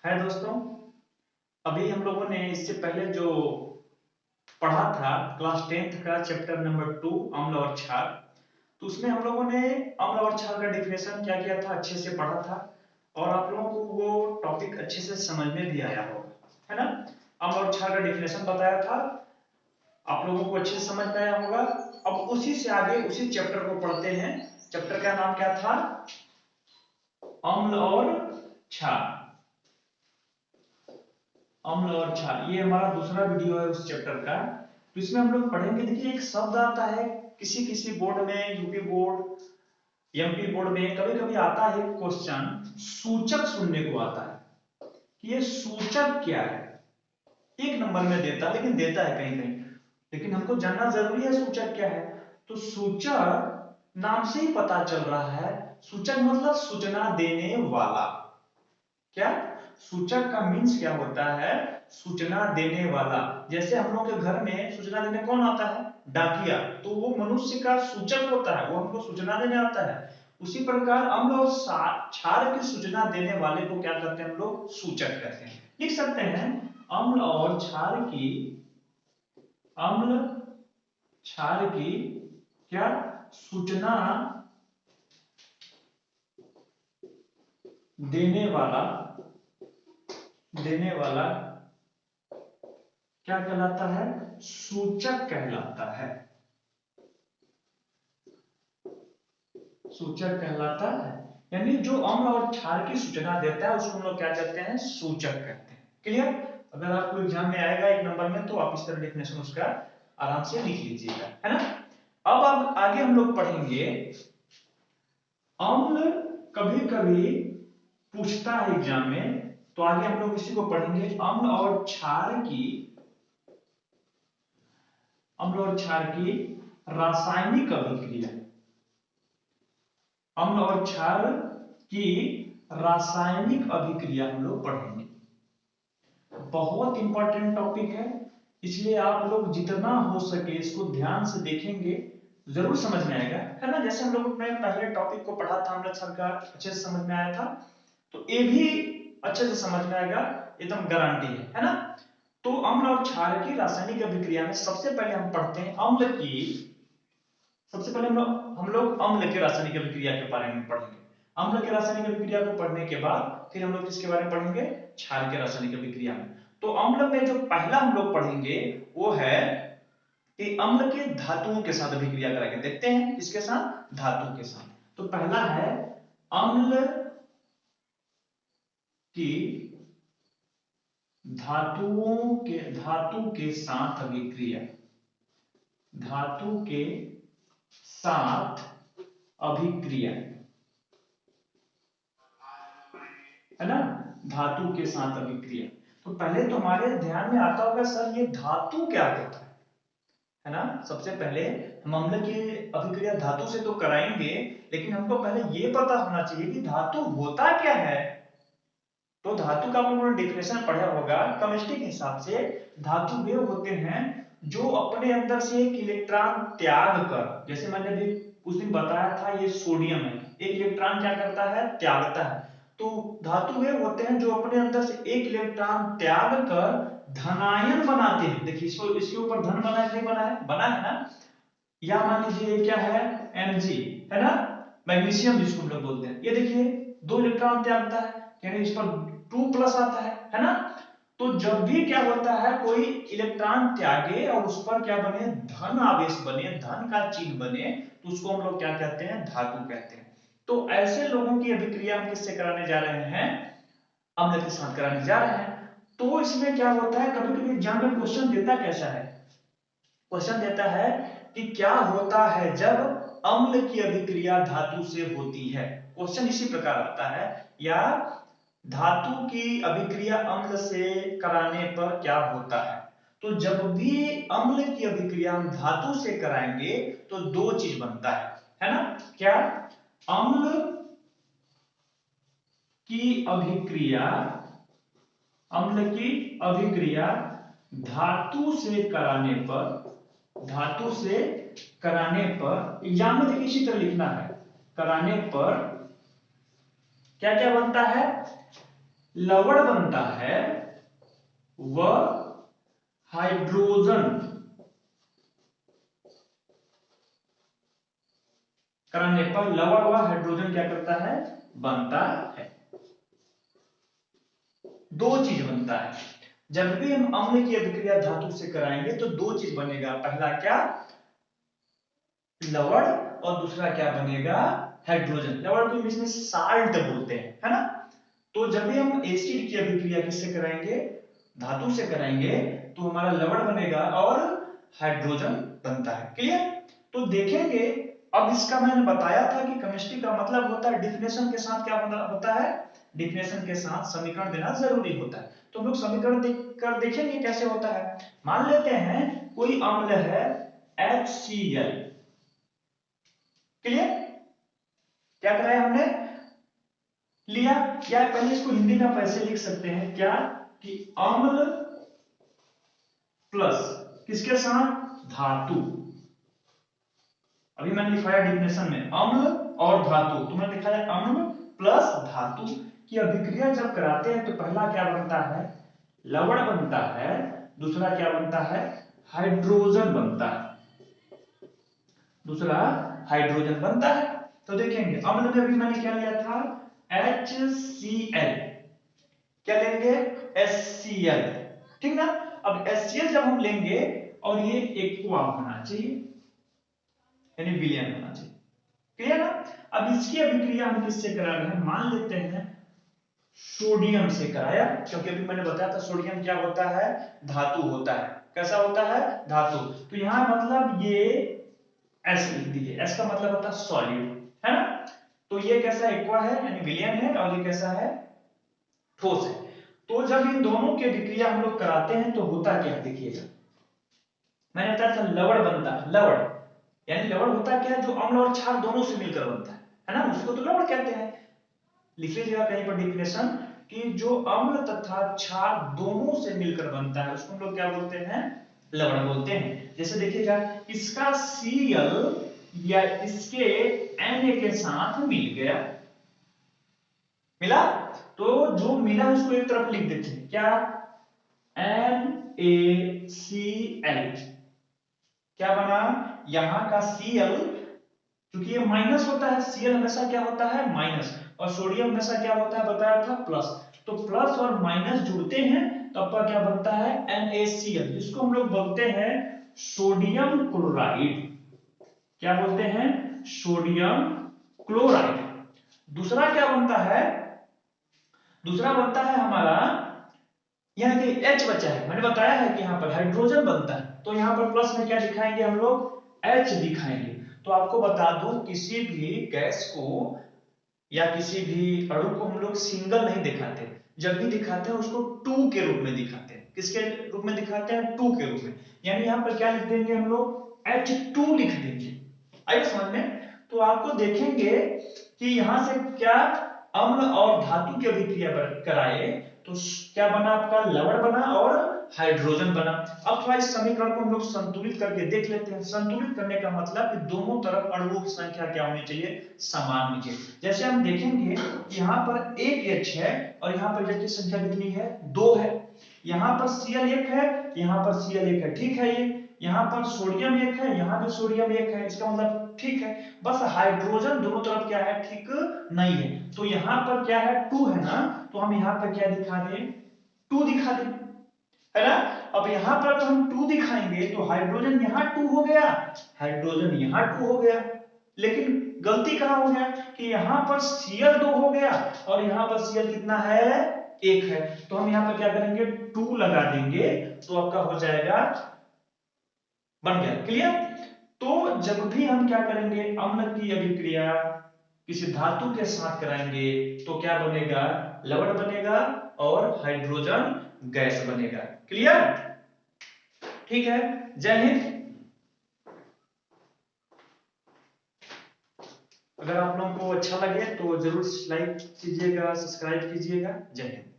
है दोस्तों। अभी हम लोगों ने इससे पहले जो पढ़ा था क्लास 10th का चैप्टर नंबर 2 अम्ल और क्षार, तो उसमें हम लोगों ने अम्ल और क्षार का डिफिनेशन क्या किया था, अच्छे से पढ़ा था और आप लोगों को वो टॉपिक अच्छे से समझ में भी आया होगा, है ना। अम्ल और क्षार का डिफिनेशन बताया था, आप लोगों को अच्छे से समझ में आया होगा। अब उसी से आगे उसी चैप्टर को पढ़ते हैं। चैप्टर का नाम क्या था? अम्ल और क्षार। अम्ल और क्षार, ये हमारा दूसरा वीडियो है उस चैप्टर का। तो इसमें हम लोग पढ़ेंगे, देखिए एक शब्द आता है किसी किसी बोर्ड में, यूपी बोर्ड, एमपी बोर्ड में कभी कभी आता है क्वेश्चन, सूचक सुनने को आता है कि ये सूचक क्या है। एक नंबर में देता है, लेकिन देता है कहीं कहीं, लेकिन हमको जानना जरूरी है सूचक क्या है। तो सूचक नाम से ही पता चल रहा है, सूचक मतलब सूचना देने वाला। क्या सूचक का मीन्स क्या होता है? सूचना देने वाला। जैसे हम लोग के घर में सूचना देने कौन आता है? डाकिया। तो वो मनुष्य का सूचक होता है, वो हमको सूचना देने आता है। उसी प्रकार अम्ल और क्षार की सूचना देने वाले को क्या कहते हैं हम लोग? सूचक कहते हैं। लिख सकते हैं अम्ल और क्षार की, अम्ल क्षार की क्या सूचना देने वाला, देने वाला क्या कहलाता है? सूचक कहलाता है। सूचक कहलाता है, यानी जो अम्ल और क्षार की सूचना देता है उसको हम लोग क्या कहते हैं? सूचक कहते हैं। क्लियर? अगर आपको एग्जाम में आएगा एक नंबर में तो आप इस तरह डेफिनेशन उसका आराम से लिख लीजिएगा, है ना। अब आगे हम लोग पढ़ेंगे, अम्ल कभी कभी पूछता है एग्जाम में, तो आगे हम लोग इसी को पढ़ेंगे, अम्ल और क्षार की, अम्ल और क्षार की रासायनिक अभिक्रिया, अम्ल और क्षार की रासायनिक अभिक्रिया हम लोग पढ़ेंगे। बहुत इंपॉर्टेंट टॉपिक है, इसलिए आप लोग जितना हो सके इसको ध्यान से देखेंगे, जरूर समझ में आएगा, है ना। जैसे हम लोग ने पहले टॉपिक को पढ़ा था, अम्ल क्षार का अच्छे से समझ में आया था, तो ये भी अच्छे से समझ में आएगा, एकदम गारंटी है ना। तो अम्ल और क्षार की रासायनिक अभिक्रिया में सबसे पहले हम पढ़ते हैं अम्ल की, सबसे पहले हम लोग अम्ल के रासायनिक अभिक्रिया के बारे में पढ़ेंगे। अम्ल के रासायनिक अभिक्रिया को पढ़ने के बाद फिर हम लोग किसके बारे में पढ़ेंगे? क्षार के रासायनिक अभिक्रिया में। तो अम्ल में जो पहला हम लोग पढ़ेंगे वो है कि अम्ल के धातुओं के साथ अभिक्रिया कराएंगे। देखते हैं किसके साथ? धातु के साथ। तो पहला है अम्ल की धातु के साथ अभिक्रिया, धातु के साथ अभिक्रिया, है ना, धातु के साथ अभिक्रिया। तो पहले तो हमारे ध्यान में आता होगा सर ये धातु क्या होता है ना। सबसे पहले हम अम्ल की अभिक्रिया धातु से तो कराएंगे, लेकिन हमको पहले ये पता होना चाहिए कि धातु होता क्या है। तो धातु का आप लोगों ने डेफिनेशन पढ़ा होगा केमिस्ट्री के हिसाब से, धातु वे होते हैं जो अपने अंदर से एक इलेक्ट्रॉन त्याग कर, जैसे मैंने अभी उस दिन बताया था ये सोडियम है, एक इलेक्ट्रॉन क्या करता है? त्यागता है। तो धातु वे होते हैं जो अपने अंदर से एक इलेक्ट्रॉन त्याग कर धनायन बनाते हैं। देखिए इसको, इसके ऊपर धन बना है, नहीं बना है? बना है ना। या मान लीजिए क्या है? Mg, है ना, मैग्नीशियम जिसको हम लोग बोलते हैं। ये देखिए दो इलेक्ट्रॉन त्यागता है, यानी इस पर 2 प्लस आता है ना। तो जब भी क्या होता है, कोई इलेक्ट्रॉन त्यागे और उस पर क्या बने? धन आवेश बने, धन का चिन्ह बने, तो उसको हम लोग क्या कहते हैं? धातु कहते हैं। तो ऐसे लोगों की अभिक्रिया हम किससे कराने जा रहे हैं? अम्ल के साथ कराने जा रहे हैं। तो इसमें क्या होता है, कभी कभी एग्जाम में क्वेश्चन देता कैसा है? क्वेश्चन देता है कि क्या होता है जब अम्ल की अभिक्रिया धातु से होती है। क्वेश्चन इसी प्रकार आता है, या धातु की अभिक्रिया अम्ल से कराने पर क्या होता है। तो जब भी अम्ल की अभिक्रिया हम धातु से कराएंगे तो दो चीज बनता है ना। क्या? अम्ल की अभिक्रिया, अम्ल की अभिक्रिया धातु से कराने पर, धातु से कराने पर, एग्जाम में देखिए इसी तरह लिखना है, कराने पर क्या क्या बनता है? लवण बनता है वह हाइड्रोजन कराने पर लवण व हाइड्रोजन क्या करता है, बनता है। दो चीज बनता है। जब भी हम अम्ल की अभिक्रिया धातु से कराएंगे तो दो चीज बनेगा, पहला क्या, लवण, और दूसरा क्या बनेगा, हाइड्रोजन। लवण को इंग्लिश में साल्ट बोलते हैं, है ना। तो जब भी हम एसिड की अभिक्रिया किससे कराएंगे, धातु से कराएंगे, तो हमारा लवण बनेगा और हाइड्रोजन बनता है। क्लियर। तो देखेंगे, अब इसका मैंने बताया था कि केमिस्ट्री का मतलब होता है डिफिनेशन के साथ क्या होता है, डिफिनेशन के साथ समीकरण देना जरूरी होता है। तो हम लोग समीकरण देखकर देखेंगे कैसे होता है। मान लेते हैं कोई अम्ल है HCl। क्लियर। क्या कराया हमने, लिया, या पहले इसको हिंदी में आप ऐसे लिख सकते हैं क्या, कि अम्ल प्लस किसके साथ, धातु। अभी मैंने लिखवाया डिफिनेशन में अम्ल और धातु, तो मैंने लिखा है अम्ल प्लस धातु की अभिक्रिया जब कराते हैं तो पहला क्या बनता है, लवण बनता है, दूसरा क्या बनता है, हाइड्रोजन बनता है, दूसरा हाइड्रोजन बनता है। तो देखेंगे अम्ल में अभी मैंने क्या लिया था, HCl, क्या लेंगे, HCl, ठीक ना। अब HCl जब हम लेंगे और ये एक्वा होना चाहिए, यानी विलयन होना चाहिए। क्लियर ना। अब इसकी अभिक्रिया हम किससे करा रहे हैं, मान लेते हैं सोडियम से कराया, क्योंकि अभी मैंने बताया था सोडियम क्या होता है, धातु होता है। कैसा होता है, धातु। तो यहां मतलब ये एस लिख दीजिए, एस का मतलब होता है सॉलिड, है ना। तो ये कैसा एक्वा है, यानी विलयन है, और ये कैसा है, ठोस है। तो जब इन दोनों की अभिक्रिया हम लोग कराते हैं तो होता क्या है, देखिएगा। मैंने बताया था लवण बनता है, लवण यानी लवण होता क्या है, जो अम्ल और क्षार दोनों से मिलकर बनता है ना, उसको तो लवण कहते हैं। लिख लीजिएगा कहीं पर डिफिनेशन, कि जो अम्ल तथा क्षार दोनों से मिलकर बनता है उसको हम लोग क्या बोलते हैं, लवण बोलते हैं। जैसे देखिएगा, इसका Cl या इसके Na के साथ मिल गया, मिला, तो जो मिला उसको एक तरफ लिख देते हैं, क्या, NaCl, क्या बना, यहां का Cl, क्योंकि ये माइनस होता है, Cl हमेशा क्या होता है, माइनस, और सोडियम हमेशा क्या होता है, बताया था, प्लस। तो प्लस और माइनस जुड़ते हैं तो आपका क्या बनता है, NaCl, जिसको हम लोग बोलते हैं सोडियम क्लोराइड। क्या बोलते हैं, सोडियम क्लोराइड। दूसरा क्या बनता है, दूसरा बनता है हमारा, यहाँ कि H बचा है, मैंने बताया है कि यहाँ पर हाइड्रोजन बनता है, तो यहाँ पर प्लस में क्या दिखाएंगे हम लोग, H दिखाएंगे। तो आपको बता दूं, किसी भी गैस को या किसी भी अणु को हम लोग सिंगल नहीं दिखाते, जब भी दिखाते हैं उसको टू के रूप में दिखाते हैं। किसके रूप में दिखाते हैं, टू के रूप में। यानी यहाँ पर क्या लिख देंगे हम लोग, H2 लिख देंगे। आइए समझ में। तो आपको देखेंगे कि यहां से क्या, अम्ल और धातु की अभिक्रिया कराए तो क्या बना, आपका लवण बना और हाइड्रोजन बना। अब थोड़ा इस समीकरण को हम लोग संतुलित करके देख लेते हैं। संतुलित करने का मतलब कि दोनों तरफ अणुओं की संख्या क्या होनी चाहिए, समान होनी चाहिए। जैसे हम देखेंगे कि यहाँ पर एक H है और यहाँ पर H की संख्या कितनी है, 2 है। यहाँ पर Cl एक है, यहाँ पर Cl एक है, ठीक है। ये यहाँ पर सोडियम एक है, यहाँ पे सोडियम एक है, इसका मतलब ठीक है। बस हाइड्रोजन दोनों तरफ क्या है, ठीक नहीं है। तो यहाँ पर क्या है, 2 है ना, तो हम यहाँ पर क्या दिखा दें, 2 दिखा दें, है ना। अब यहाँ पर तो हम 2 दिखाएंगे तो हाइड्रोजन यहाँ 2 हो गया, हाइड्रोजन यहाँ 2 हो गया। लेकिन गलती कहाँ हो गया कि यहाँ पर Cl 2 हो गया और यहाँ पर Cl कितना है, 1 है। तो हम यहाँ पर क्या करेंगे, 2 लगा देंगे, तो आपका हो जाएगा, बन गया। क्लियर। तो जब भी हम क्या करेंगे, अम्ल की अभिक्रिया किसी धातु के साथ कराएंगे तो क्या बनेगा, लवण बनेगा और हाइड्रोजन गैस बनेगा। क्लियर, ठीक है। जय हिंद। अगर आप लोगों को अच्छा लगे तो जरूर लाइक कीजिएगा, सब्सक्राइब कीजिएगा। जय हिंद।